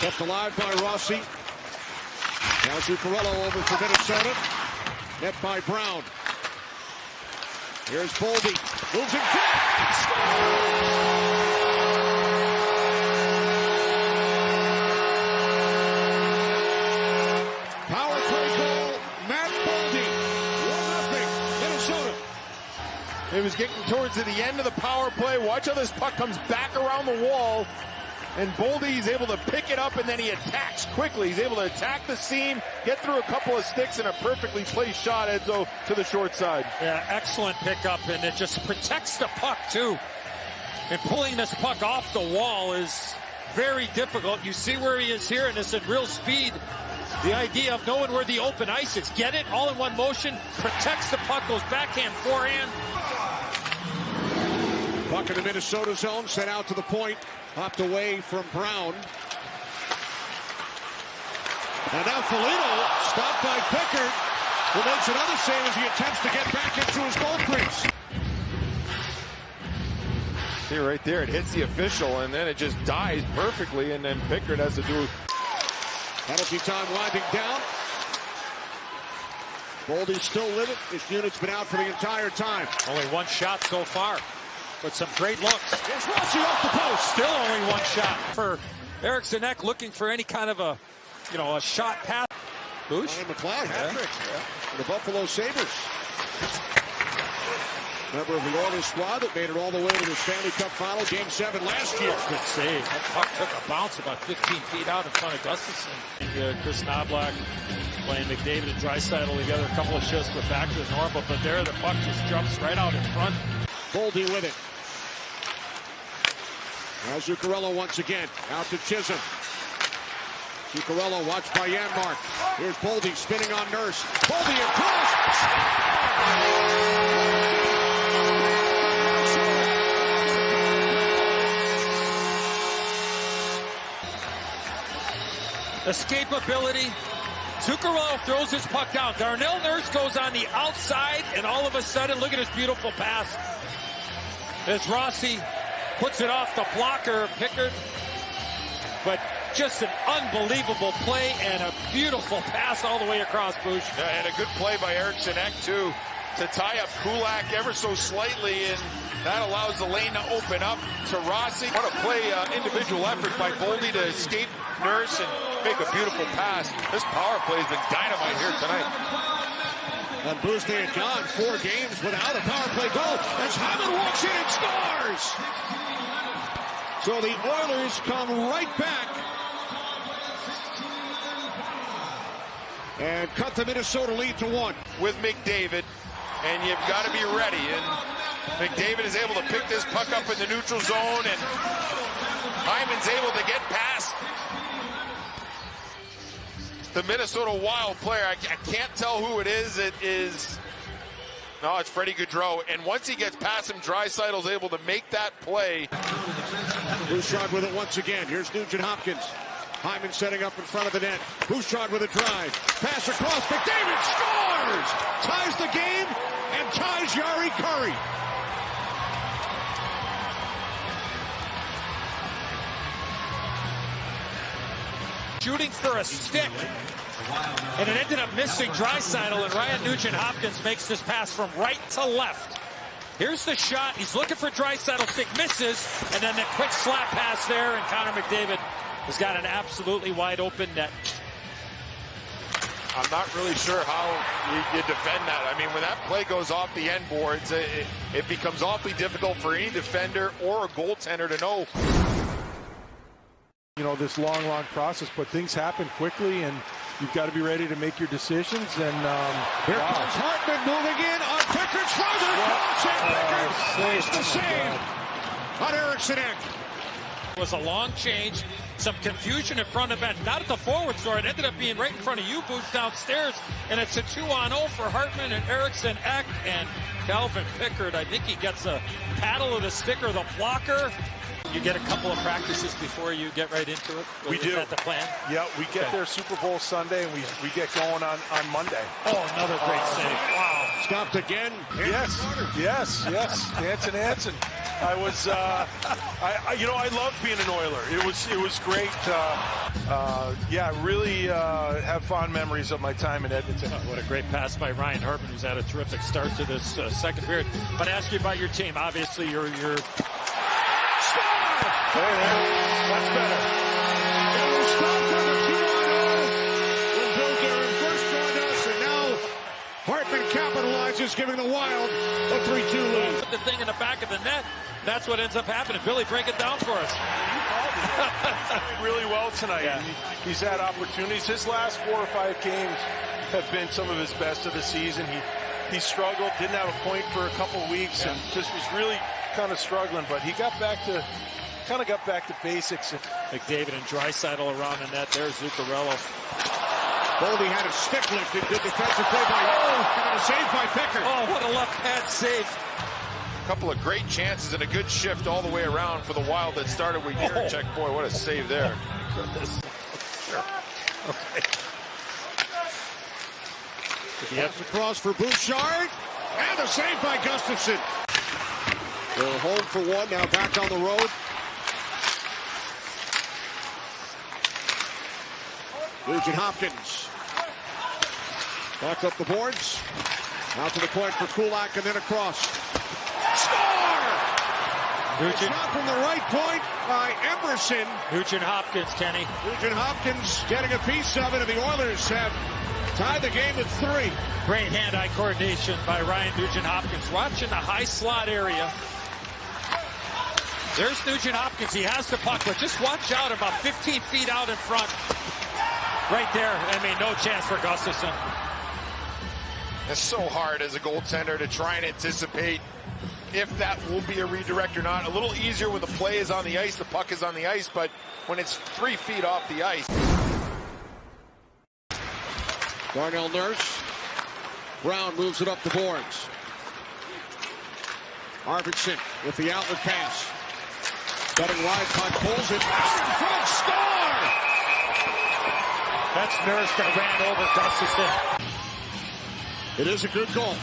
Kept alive by Rossi. Now Zuccarello over for Minnesota. Net by Brown. Here's Boldy. Moves in front. Scores! Power play goal. Matt Boldy. 1-0 Minnesota. It was getting towards the end of the power play. Watch how this puck comes back around the wall. And Boldy's able to pick it up, and then he attacks quickly. He's able to attack the seam, get through a couple of sticks, and a perfectly placed shot, Edzo, to the short side. Yeah, excellent pickup, and it just protects the puck, too. And pulling this puck off the wall is very difficult. You see where he is here, and it's at real speed. The idea of knowing where the open ice is. Get it all in one motion, protects the puck, goes backhand, forehand. Puck in the Minnesota zone, sent out to the point. Hopped away from Brown. And now Foligno, stopped by Pickard, who makes another save as he attempts to get back into his goal crease. See right there, it hits the official, and then it just dies perfectly, and then Pickard has to do... Penalty time winding down. Boldy's still living. His unit's been out for the entire time. Only one shot so far, but some great looks. Here's Rossi off the post. Still only one shot for Eriksson Ek, looking for any kind of a shot pass. Bush. Ryan McLeod, hat-trick for the Buffalo Sabres. Member of the Oilers squad that made it all the way to the Stanley Cup Final, Game 7 last year. Good save. That puck took a bounce about 15 feet out in front of Gustafsson. Chris Knoblauch playing McDavid and Draisaitl together. A couple of shifts, but back to normal. But there, the puck just jumps right out in front. Boldy with it. Now Zuccarello once again. Out to Chisholm. Zuccarello watched by Janmark. Here's Boldy spinning on Nurse. Boldy across. Escapability. Zuccarello throws his puck down. Darnell Nurse goes on the outside, and all of a sudden, look at his beautiful pass. As Rossi puts it off the blocker, Pickard. But just an unbelievable play and a beautiful pass all the way across, Bush. Yeah, and a good play by Eriksson Ek, too, to tie up Kulak ever so slightly, and that allows the lane to open up to Rossi. What a play, individual effort by Boldy to escape Nurse and make a beautiful pass. This power play has been dynamite here tonight. And Bruce, they had gone 4 games without a power play goal as Hyman walks in and scores. So the Oilers come right back and cut the Minnesota lead to 1. With McDavid, and you've got to be ready. And McDavid is able to pick this puck up in the neutral zone, and Hyman's able to get past the Minnesota Wild player. I can't tell who it is. No, it's Freddie Gaudreau. And once he gets past him, Draisaitl's able to make that play. Bouchard with it once again. Here's Nugent Hopkins. Hyman setting up in front of the net. Bouchard with a drive. Pass across. McDavid scores! Ties the game and ties Jari Kurri. Shooting for a stick, and it ended up missing Draisaitl, and Ryan Nugent-Hopkins makes this pass from right to left. Here's the shot. He's looking for Draisaitl. Stick misses, and then the quick slap pass there, and Connor McDavid has got an absolutely wide open net. I'm not really sure how you defend that. I mean, when that play goes off the end boards, it becomes awfully difficult for any defender or a goaltender to know. You know, this long process, but things happen quickly, and you've got to be ready to make your decisions. And here comes Hartman moving in on Pickard's further cross, and Pickard makes the save on Eriksson Ek. It was a long change, some confusion in front of it, not at the forward score. It ended up being right in front of you, Booth, downstairs, and it's a 2-on-0 for Hartman and Eriksson Ek, and Calvin Pickard. I think he gets a paddle of the stick or the blocker. You get a couple of practices before you get right into it? We do. Is that the plan? Yeah, we get there Super Bowl Sunday, and we get going on Monday. Oh, another great save. Wow. Stopped again. Yes. Anson. I was, I loved being an Oiler. It was great. Really have fond memories of my time in Edmonton. What a great pass by Ryan Hartman, who's had a terrific start to this second period. But I ask you about your team. Obviously, you're Score! That's better. It was stopped on a 2-on-0 when Bill Guerin first joined us, and now Hartman capitalizes, giving the Wild a 3-2 lead. the thing in the back of the net. That's what ends up happening. Billy, break it down for us. Played really well tonight. Yeah. He's had opportunities. His last 4 or 5 games have been some of his best of the season. He struggled, didn't have a point for a couple weeks, and just was really kind of struggling. But he got back to basics. McDavid and Draisaitl around the net. There's Zuccarello. Boldy had a stick lifted. Good defensive play by and a save by Pickard. Oh, what a left-hand save. A couple of great chances and a good shift all the way around for the Wild that started with Jiricek. Boy, what a save there. Sure. Okay. Gets across for Bouchard. And a save by Gustafsson. They're home for one, now back on the road. Nugent Hopkins. Back up the boards. Out to the point for Kulak and then across. Score! Nugent. Shot from the right point by Emerson. Nugent Hopkins, Kenny. Nugent Hopkins getting a piece of it, and the Oilers have tied the game at 3. Great hand-eye coordination by Ryan Nugent Hopkins. Watching the high slot area. There's Nugent Hopkins. He has the puck, but just watch out about 15 feet out in front. Right there. I mean, no chance for Gustafsson. It's so hard as a goaltender to try and anticipate if that will be a redirect or not. A little easier when the play is on the ice, the puck is on the ice, but when it's 3 feet off the ice. Darnell Nurse. Brown moves it up the boards. Arvidsson with the outlet pass. Cutting wide, puck pulls it. Out in front, score! That's Nurse that ran over Gustafsson. It is a good goal.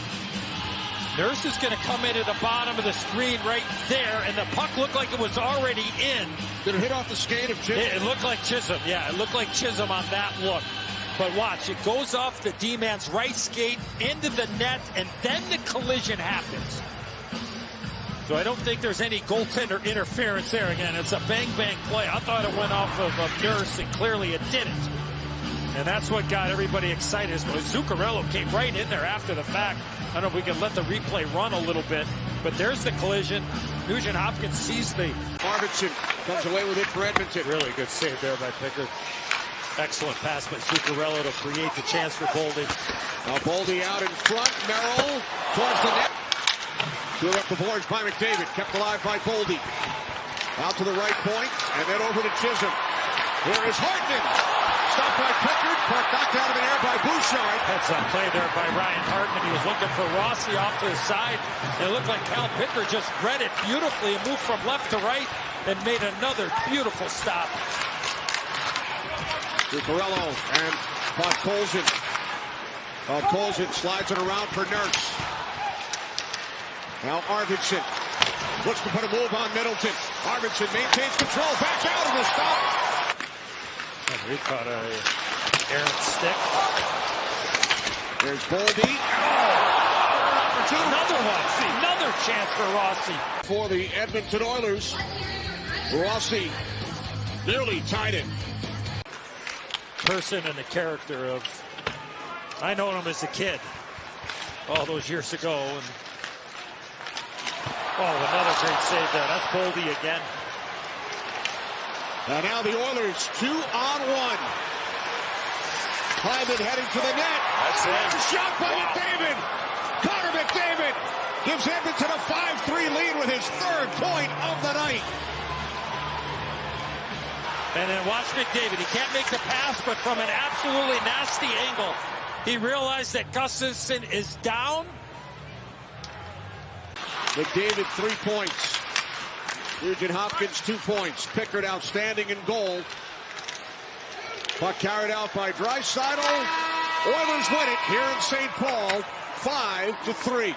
Nurse is going to come into the bottom of the screen right there, and the puck looked like it was already in. Did it hit off the skate of Chisholm? It looked like Chisholm, yeah. It looked like Chisholm on that look. But watch, it goes off the D-man's right skate into the net, and then the collision happens. So I don't think there's any goaltender interference there. Again, it's a bang-bang play. I thought it went off of Nurse, and clearly it didn't. And that's what got everybody excited. Zuccarello came right in there after the fact. I don't know if we can let the replay run a little bit, but there's the collision. Nugent Hopkins sees the... Arvidsson comes away with it for Edmonton. Really good save there by Pickard. Excellent pass by Zuccarello to create the chance for Boldy. Now Boldy out in front. Merrill towards the net. Threw up the boards by McDavid. Kept alive by Boldy. Out to the right point, and then over to Chisholm. Here is Hartman. Stopped by Pickard. Puck knocked out of the air by Bouchard. That's a play there by Ryan Hartman. He was looking for Rossi off to his side. It looked like Cal Pickard just read it beautifully and moved from left to right and made another beautiful stop. Zuccarello and Podkolzin. Podkolzin slides it around for Nurse. Now Arvidsson looks to put a move on Middleton. Arvidsson maintains control. Back out of the stop. And he caught a errant stick. There's Boldy. Another one. Another chance for Rossi. For the Edmonton Oilers, Rossi nearly tied it. Person and the character of... I know him as a kid all those years ago. And another great save there. That's Boldy again. And now the Oilers 2-on-1. Hyman heading to the net. That's it. Shot by McDavid. Connor McDavid gives Edmonton a 5-3 lead with his 3rd point of the night. And then watch McDavid. He can't make the pass, but from an absolutely nasty angle, he realized that Gustafsson is down. McDavid 3 points. Nugent Hopkins 2 points. Pickard outstanding in goal. Puck carried out by Draisaitl. Oilers win it here in St. Paul, 5-3.